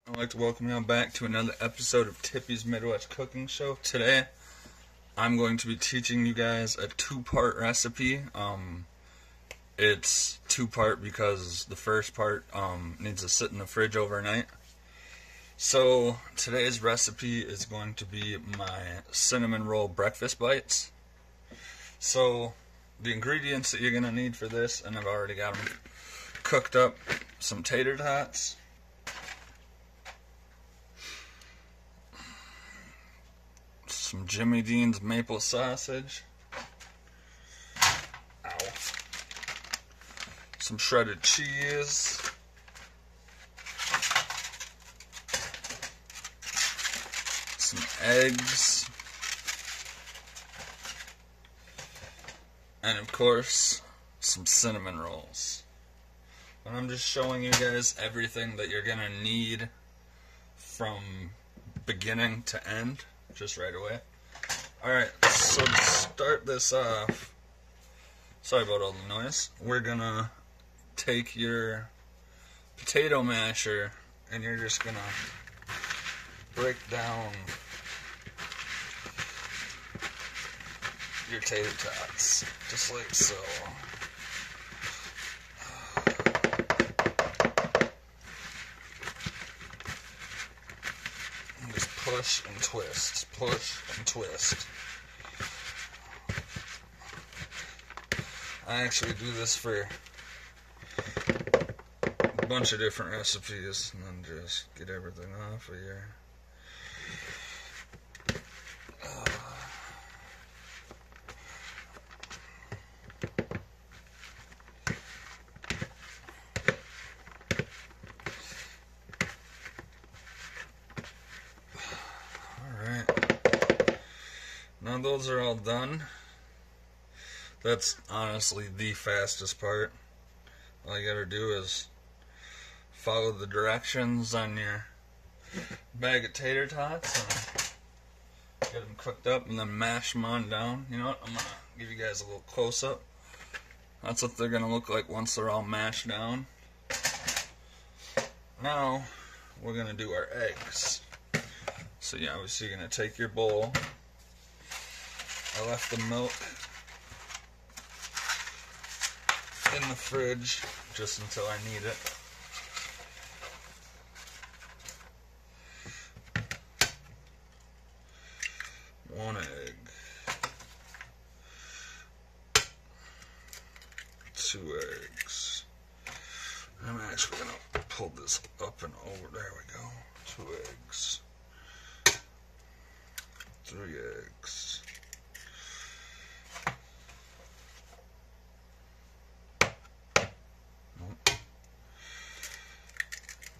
I'd like to welcome you back to another episode of Tippy's Midwest Cooking Show. Today, I'm going to be teaching you guys a two-part recipe. It's two-part because the first part needs to sit in the fridge overnight. So, today's recipe is going to be my cinnamon roll breakfast bites. So, the ingredients that you're going to need for this, and I've already got them cooked up, some tater tots, some Jimmy Dean's maple sausage, some shredded cheese, some eggs, and of course, some cinnamon rolls. And I'm just showing you guys everything that you're gonna need from beginning to end, just right away. Alright, so to start this off, sorry about all the noise, we're gonna take your potato masher and you're just gonna break down your tater tots, just like so. And just push and twist, push and twist. I actually do this for a bunch of different recipes, and then just get everything off of here. Alright, now those are all done. That's honestly the fastest part. All you gotta do is follow the directions on your bag of tater tots and get them cooked up and then mash them on down. You know what, I'm gonna give you guys a little close-up. That's what they're gonna look like once they're all mashed down. Now, we're gonna do our eggs. So yeah, obviously you're gonna take your bowl. I left the milk in the fridge just until I need it. One egg, 2 eggs. I'm actually gonna pull this up and over. There we go. 2 eggs, 3 eggs,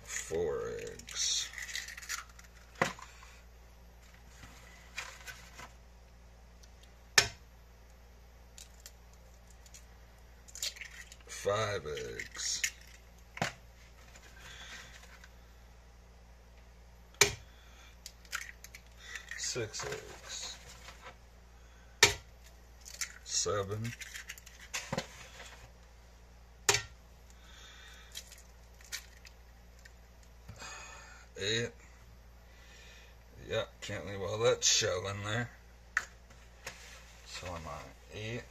4 eggs, 5 eggs, 6 eggs, 7, 8. Yeah, can't leave all that shell in there. So I'm on 8.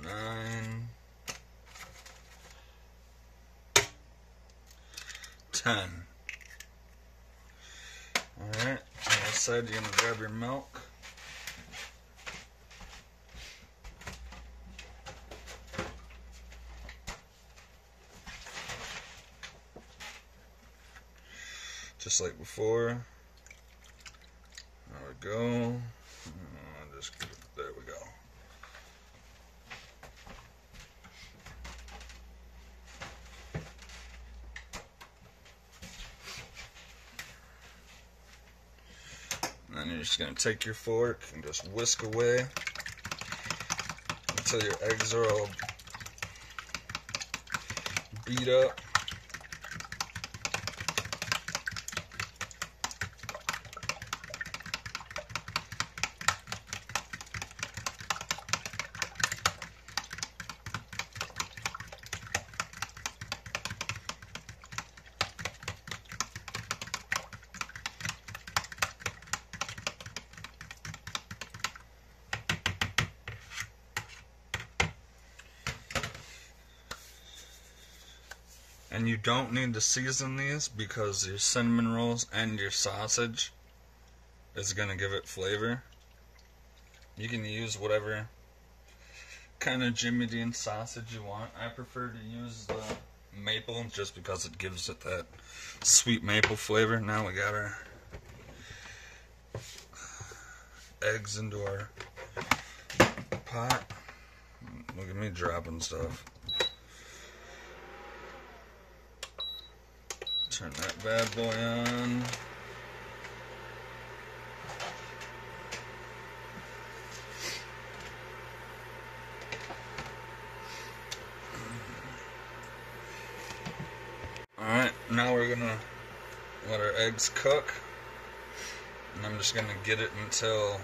9, 10. Alright, on the side you're going to grab your milk. Just like before. There we go. There we go. And then you're just going to take your fork and just whisk away until your eggs are all beat up. And you don't need to season these because your cinnamon rolls and your sausage is going to give it flavor. You can use whatever kind of Jimmy Dean sausage you want. I prefer to use the maple just because it gives it that sweet maple flavor. Now we got our eggs into our pot. Look at me dropping stuff. Turn that bad boy on. Alright, now we're gonna let our eggs cook. And I'm just gonna get it until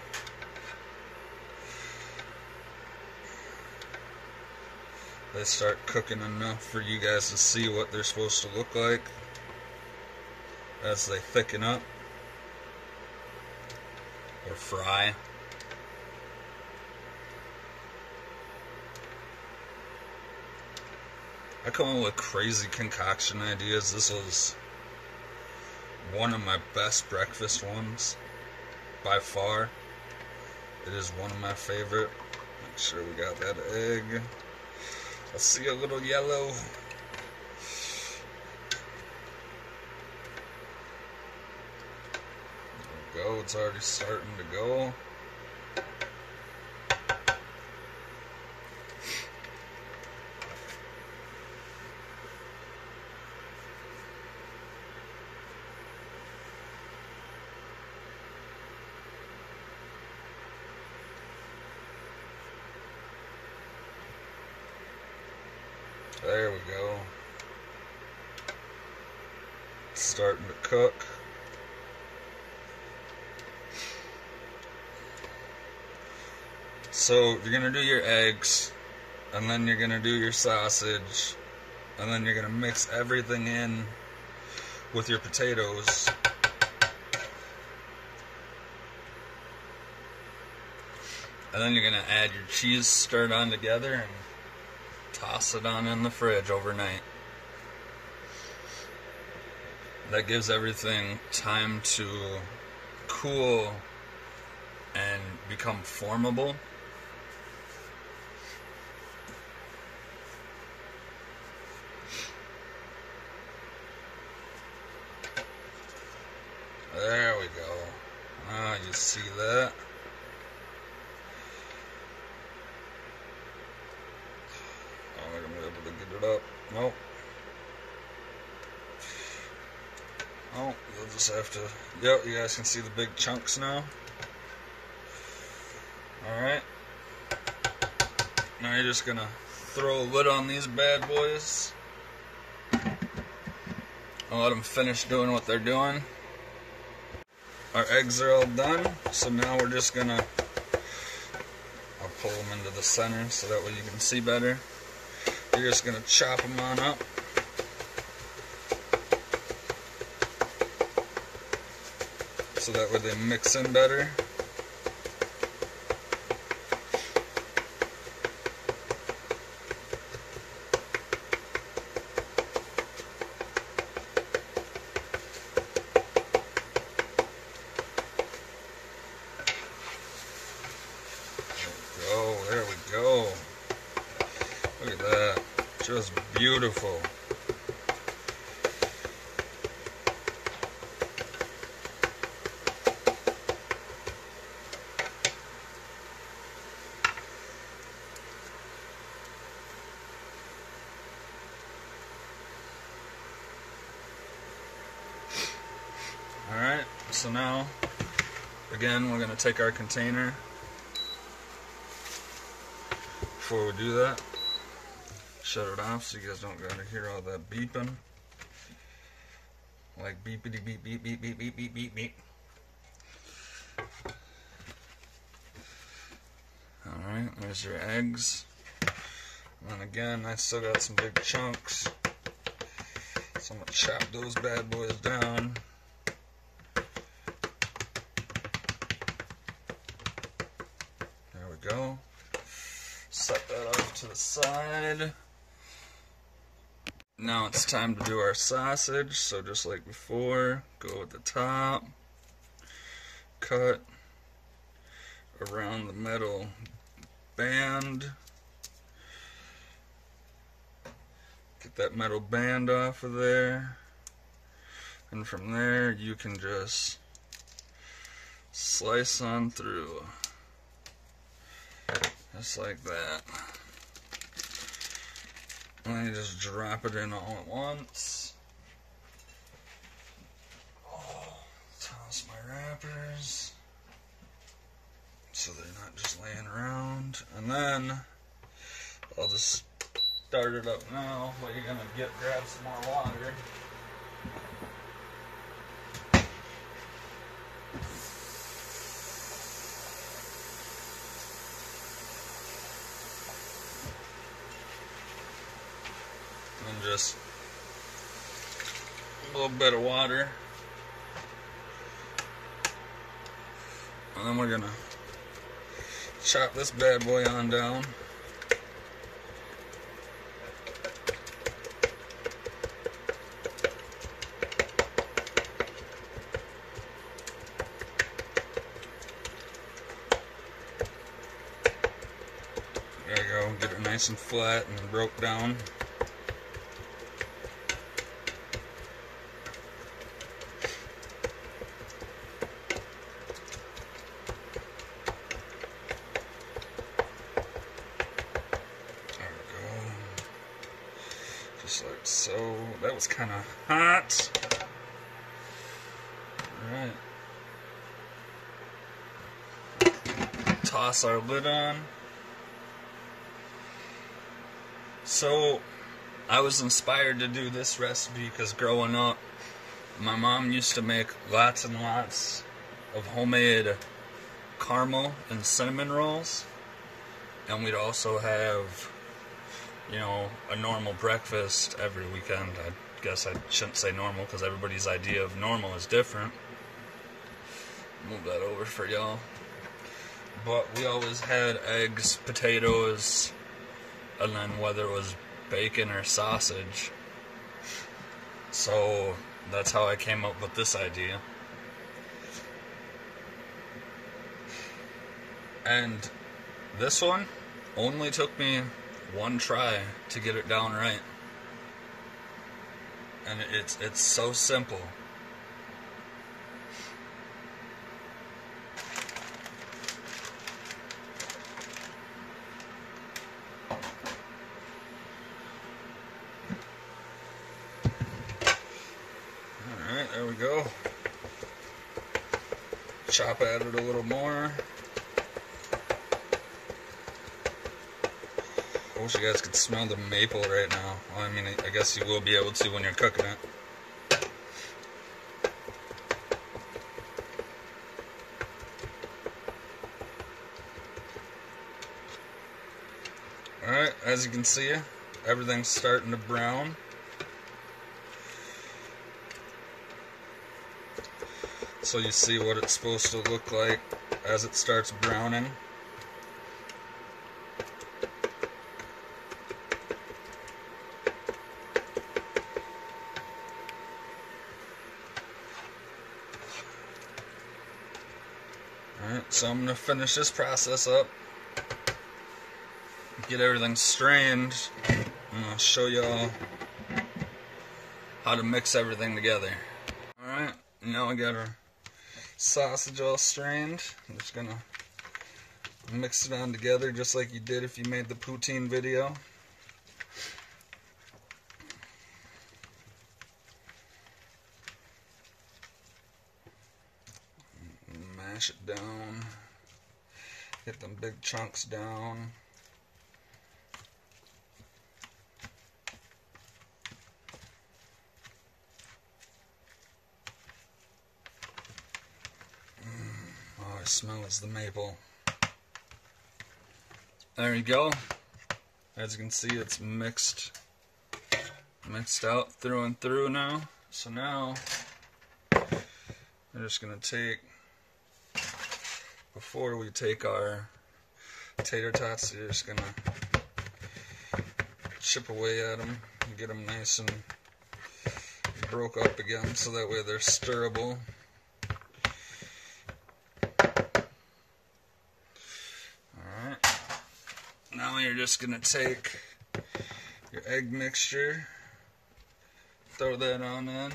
they start cooking enough for you guys to see what they're supposed to look like as they thicken up or fry. I come up with crazy concoction ideas. This was one of my best breakfast ones by far. It is one of my favorite. Make sure we got that egg. I see a little yellow. There we go. It's already starting to go. There we go. It's starting to cook. So you're gonna do your eggs, and then you're gonna do your sausage, and then you're gonna mix everything in with your potatoes. And then you're gonna add your cheese stirred on together and toss it on in the fridge overnight. That gives everything time to cool and become formable. There we go. Ah, you see that? I'm gonna be able to get it up. Nope. Oh, you'll just have to. Yep, you guys can see the big chunks now. Alright. Now you're just gonna throw a lid on these bad boys. And let them finish doing what they're doing. Our eggs are all done, so now we're just gonna. I'll pull them into the center so that way you can see better. You're just gonna chop them on up. So that way they mix in better. There we go. Look at that. Just beautiful. Alright, so now, again, we're going to take our container. Before we do that, shut it off so you guys don't gotta hear all that beeping. Like beepity beep beep beep beep beep beep beep beep. Alright, there's your eggs. And then again, I still got some big chunks. So I'm gonna chop those bad boys down. There we go. Set that off to the side. Now it's time to do our sausage. So just like before, go at the top, cut around the metal band, get that metal band off of there, and from there you can just slice on through, just like that. And then you just drop it in all at once. Toss my wrappers so they're not just laying around. And then I'll just start it up now. What you're gonna grab some more water. And just a little bit of water. And then we're gonna chop this bad boy on down. There you go, get it nice and flat and broke down. Just like so. That was kind of hot. Alright. Toss our lid on. So, I was inspired to do this recipe because growing up, my mom used to make lots and lots of homemade caramel and cinnamon rolls. And we'd also have, you know, a normal breakfast every weekend. I guess I shouldn't say normal because everybody's idea of normal is different. Move that over for y'all. But we always had eggs, potatoes, and then whether it was bacon or sausage. So that's how I came up with this idea. And this one only took me one try to get it down right. And it's so simple. Alright, there we go. Chop at it a little more. I wish you guys could smell the maple right now. Well, I mean, I guess you will be able to when you're cooking it. Alright, as you can see, everything's starting to brown. So you see what it's supposed to look like as it starts browning. Alright, so I'm going to finish this process up, get everything strained, and I'll show y'all how to mix everything together. Alright, now I got our sausage all strained. I'm just going to mix it on together just like you did if you made the poutine video. Mash it down, get them big chunks down. All I smell is the maple. There you go. As you can see, it's mixed out through and through now. So now we're just gonna take, before we take our tater tots, you're just gonna chip away at them and get them nice and broke up again so that way they're stirrable. Alright, now you're just going to take your egg mixture, throw that on in.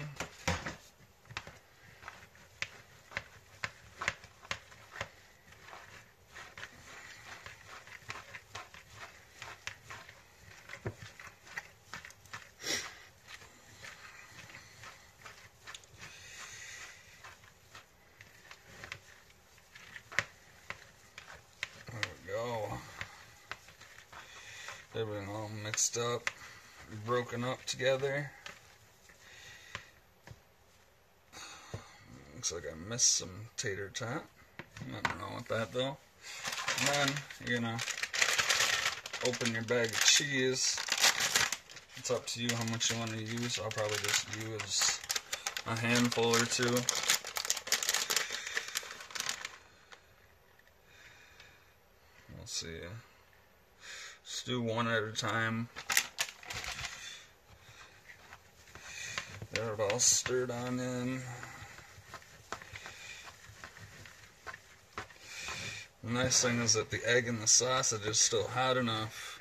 Everything all mixed up, broken up together. Looks like I missed some tater tot. Nothing wrong with that though. And then you're gonna open your bag of cheese. It's up to you how much you want to use. I'll probably just use a handful or two. We'll see. Just do one at a time. Get it all stirred on in. The nice thing is that the egg and the sausage is still hot enough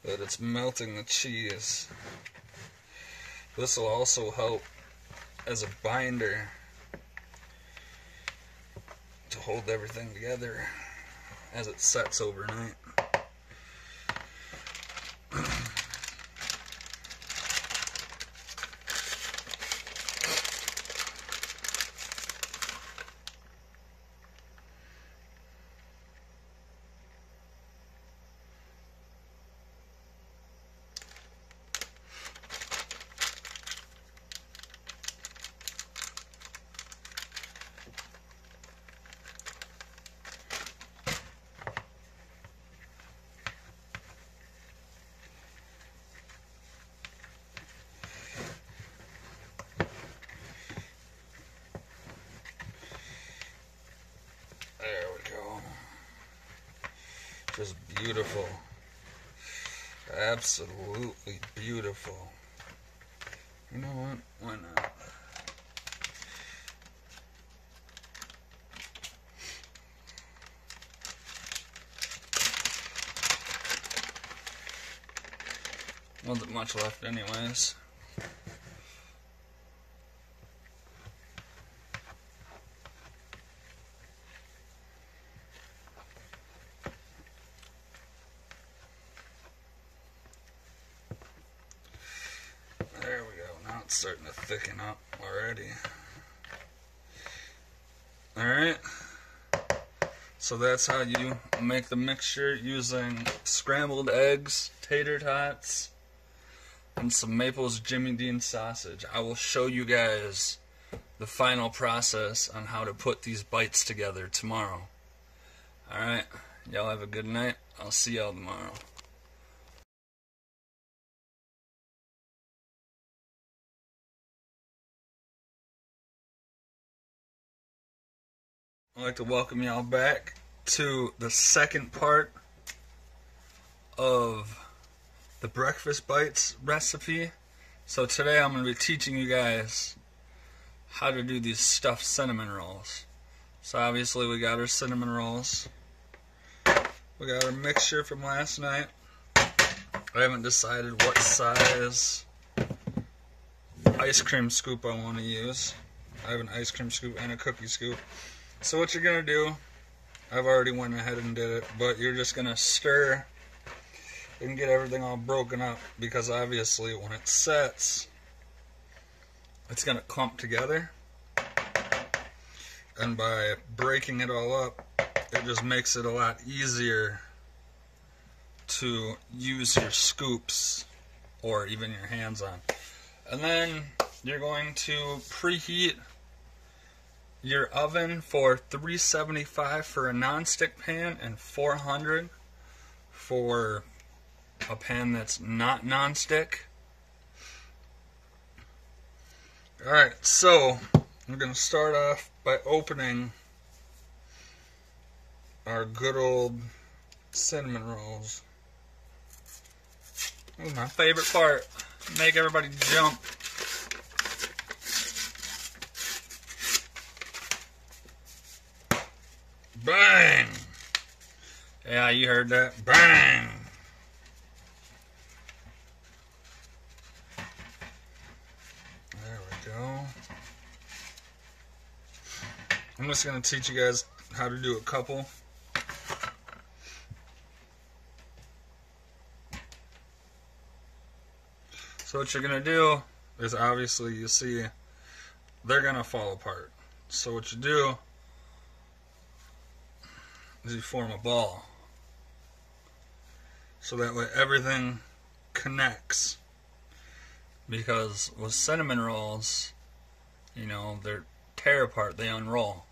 that it's melting the cheese. This will also help as a binder to hold everything together as it sets overnight. There we go. Just beautiful. Absolutely beautiful. You know what? Why not? Wasn't much left anyways. There we go. Now it's starting to thicken up already. Alright. So that's how you make the mixture using scrambled eggs, tater tots, and some Maple's Jimmy Dean sausage. I will show you guys the final process on how to put these bites together tomorrow. Alright. Y'all have a good night. I'll see y'all tomorrow. I'd like to welcome y'all back to the second part of the breakfast bites recipe. So today I'm going to be teaching you guys how to do these stuffed cinnamon rolls. So obviously we got our cinnamon rolls. We got our mixture from last night. I haven't decided what size ice cream scoop I want to use. I have an ice cream scoop and a cookie scoop. So what you're going to do, I've already went ahead and did it, but you're just going to stir and get everything all broken up, because obviously when it sets, it's going to clump together, and by breaking it all up, it just makes it a lot easier to use your scoops or even your hands on. And then you're going to preheat your oven for 375 for a non-stick pan and 400 for a pan that's not non-stick. Alright, so I'm going to start off by opening our good old cinnamon rolls. This is my favorite part. Make everybody jump. Bang! Yeah, you heard that. Bang! There we go. I'm just going to teach you guys how to do a couple. So what you're going to do is, obviously, you see they're going to fall apart. So what you do is you form a ball. So that way everything connects. Because with cinnamon rolls, you know, they're tear apart, they unroll.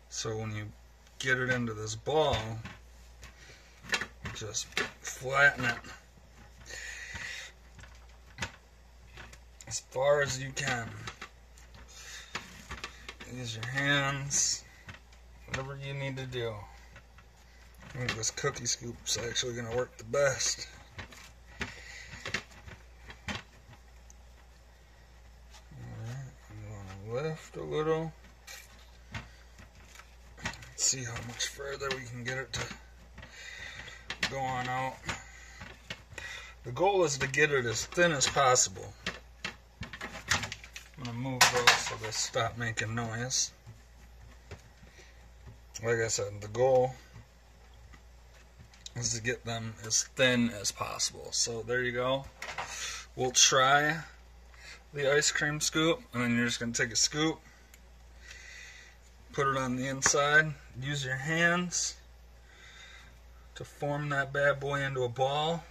So when you get it into this ball, just flatten it as far as you can. Use your hands, whatever you need to do. I think this cookie scoop's actually going to work the best. Alright, I'm going to lift a little. See how much further we can get it to go on out. The goal is to get it as thin as possible. I'm going to move those so they stop making noise. Like I said, the goal is to get them as thin as possible. So there you go. We'll try the ice cream scoop, and then you're just going to take a scoop, put it on the inside, use your hands to form that bad boy into a ball,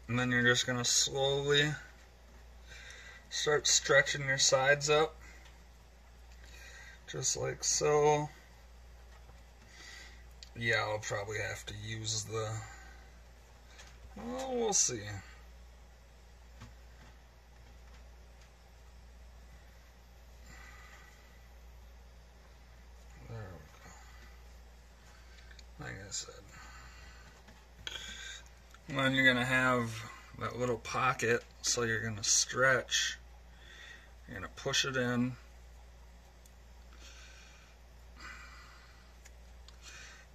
and then you're just going to slowly start stretching your sides up, just like so. Yeah, I'll probably have to use the, well, we'll see. There we go. Like I said. And then you're going to have that little pocket, so you're going to stretch. You're going to push it in.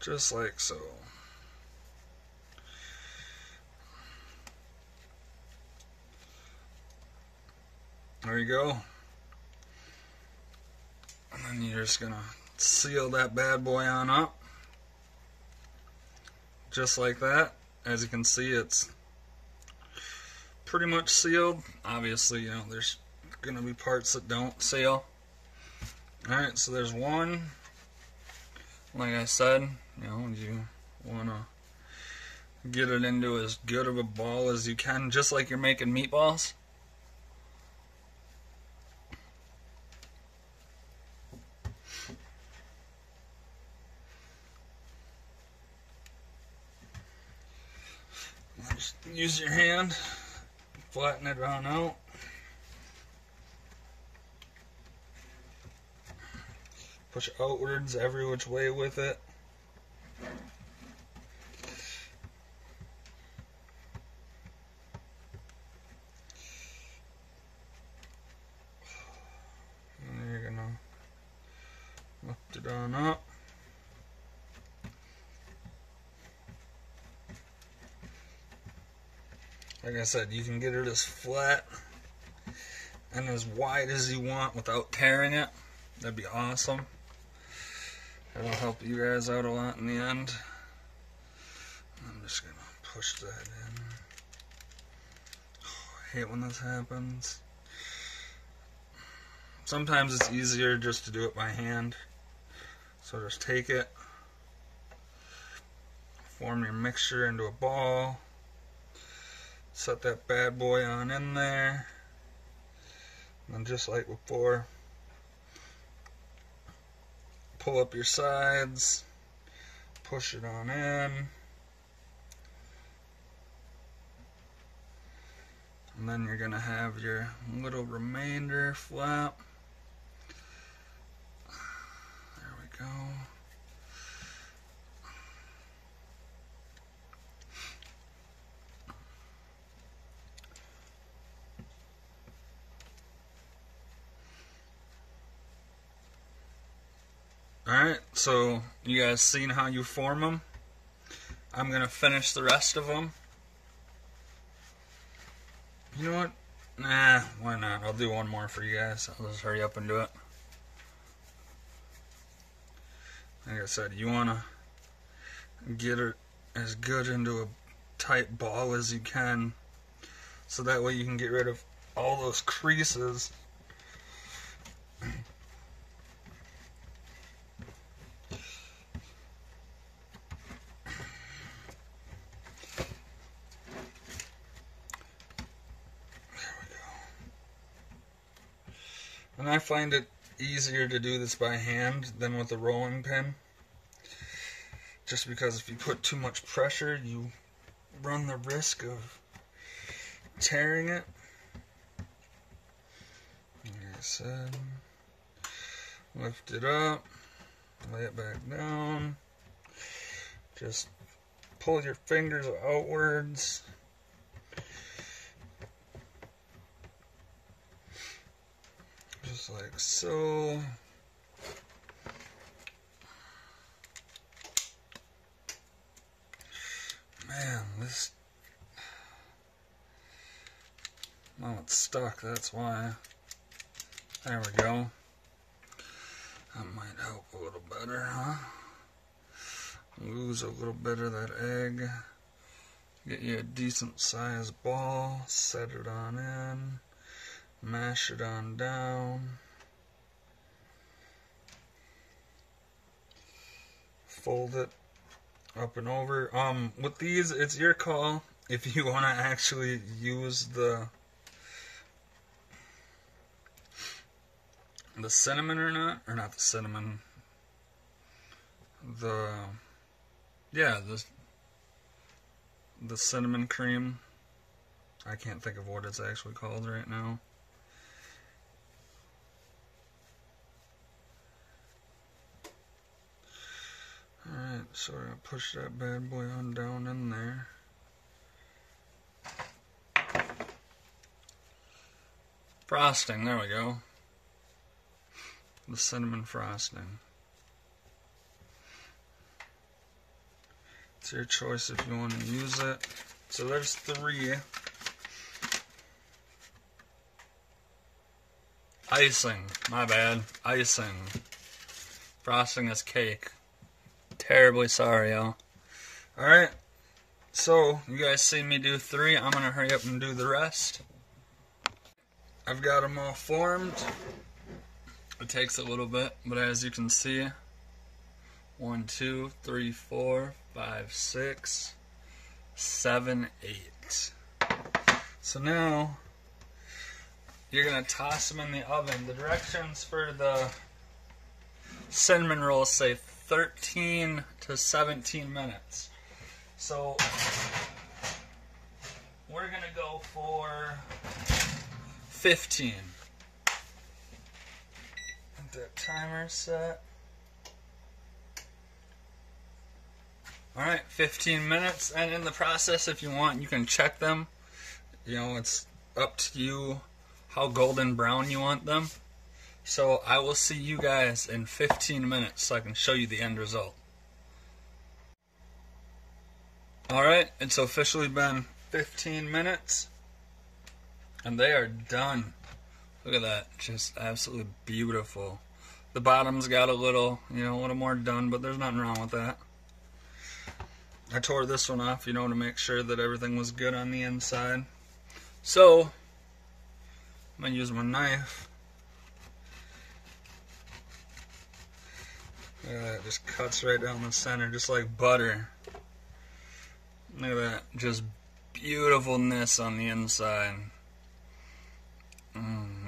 Just like so. There you go. And then you're just gonna seal that bad boy on up. Just like that. As you can see, it's pretty much sealed. Obviously, you know, there's gonna be parts that don't seal. Alright, so there's one. Like I said, you know, you want to get it into as good of a ball as you can, just like you're making meatballs. Just use your hand, flatten it on out. Push outwards every which way with it. And you're gonna lift it on up. Like I said, you can get it as flat and as wide as you want without tearing it. That'd be awesome. That'll help you guys out a lot in the end. I'm just gonna push that in. Oh, I hate when this happens. Sometimes it's easier just to do it by hand. So just take it, form your mixture into a ball, set that bad boy on in there, and then just like before, pull up your sides, push it on in, and then you're going to have your little remainder flap. There we go. Alright, so you guys seen how you form them? I'm going to finish the rest of them. You know what? Nah, why not? I'll do one more for you guys. I'll just hurry up and do it. Like I said, you want to get it as good into a tight ball as you can, so that way you can get rid of all those creases. And I find it easier to do this by hand than with a rolling pin. Just because if you put too much pressure, you run the risk of tearing it. Like I said, lift it up, lay it back down. Just pull your fingers outwards. Just like so. Man, this... Oh, it's stuck, that's why. There we go. That might help a little better, huh? Lose a little bit of that egg. Get you a decent sized ball. Set it on in. Mash it on down. Fold it up and over. With these, it's your call if you want to actually use the cinnamon or not the cinnamon. The cinnamon cream. I can't think of what it's actually called right now. Alright, so we're going to push that bad boy on down in there. Frosting, there we go. The cinnamon frosting. It's your choice if you want to use it. So there's 3. Icing, my bad. Icing. Frosting is cake. Terribly sorry, y'all. Alright, so you guys see me do 3. I'm gonna hurry up and do the rest. I've got them all formed. It takes a little bit, but as you can see, 1, 2, 3, 4, 5, 6, 7, 8. So now you're gonna toss them in the oven. The directions for the cinnamon rolls say 13 to 17 minutes. So we're gonna go for 15. Get that timer set. Alright, 15 minutes, and in the process, if you want, you can check them. You know, it's up to you how golden brown you want them. So I will see you guys in 15 minutes so I can show you the end result. Alright, it's officially been 15 minutes, and they are done. Look at that, just absolutely beautiful. The bottom's got a little, a little more done, but there's nothing wrong with that. I tore this one off, to make sure that everything was good on the inside. So, I'm going to use my knife. Look at that, it just cuts right down the center, just like butter. Look at that, just beautifulness on the inside.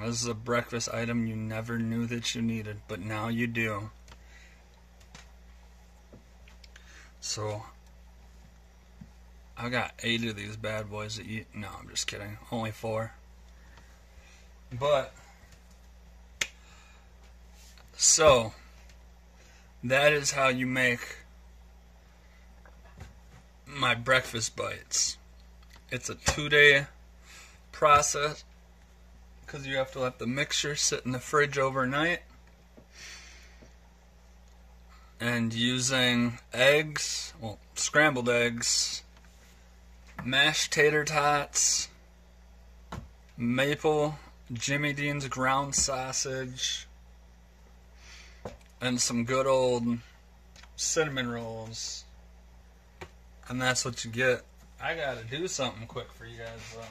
This is a breakfast item you never knew that you needed, but now you do. So, I got 8 of these bad boys to eat. No, I'm just kidding. Only 4. But, so, that is how you make my breakfast bites. It's a 2-day process because you have to let the mixture sit in the fridge overnight. and using eggs, well, scrambled eggs, mashed tater tots, maple Jimmy Dean's ground sausage, and some good old cinnamon rolls. And that's what you get. I gotta do something quick for you guys though.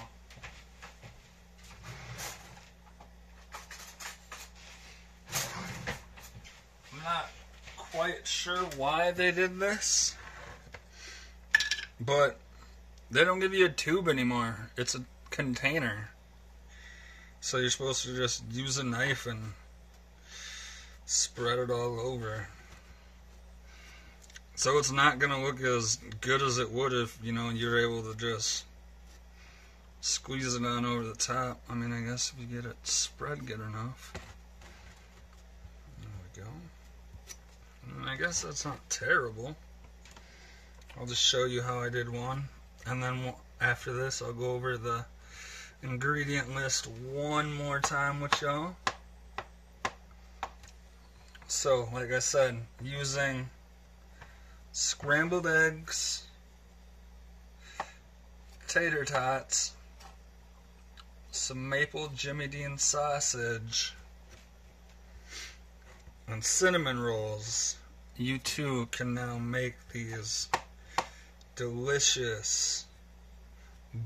I'm not quite sure why they did this, but they don't give you a tube anymore. It's a container. So you're supposed to just use a knife and spread it all over. So it's not going to look as good as it would if, you know, you're able to just squeeze it on over the top. I mean, I guess if you get it spread good enough. There we go. And I guess that's not terrible. I'll just show you how I did one. And then after this, I'll go over the ingredient list one more time with y'all. So, like I said, using scrambled eggs, tater tots, some maple Jimmy Dean sausage, and cinnamon rolls, you too can now make these delicious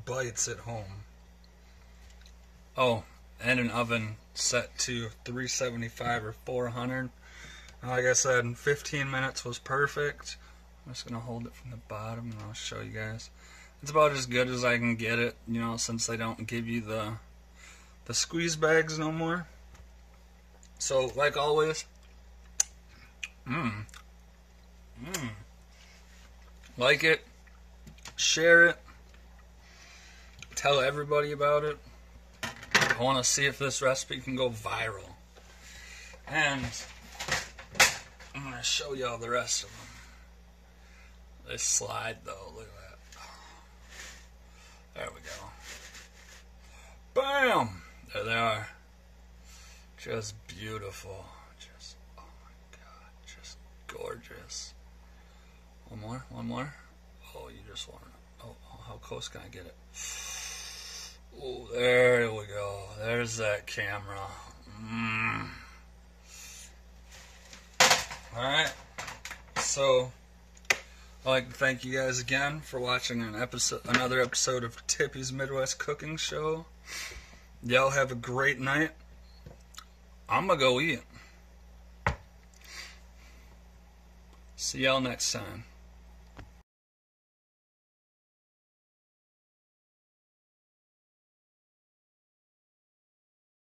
bites at home. Oh, and an oven set to 375 or 400. Like I said, 15 minutes was perfect. I'm just going to hold it from the bottom and I'll show you guys. It's about as good as I can get it, you know, since they don't give you the squeeze bags no more. So, like always, like it, share it, tell everybody about it. I want to see if this recipe can go viral. And I'm going to show y'all the rest of them. They slide though, look at that. There we go. Bam! There they are. Just beautiful. Just, oh my god, just gorgeous. One more, one more. Oh, you just want to, oh, how close can I get it? Oh, there we go. There's that camera. Alright, so I'd like to thank you guys again for watching another episode of Tippy's Midwest Cooking Show. Y'all have a great night. I'm gonna go eat. See y'all next time.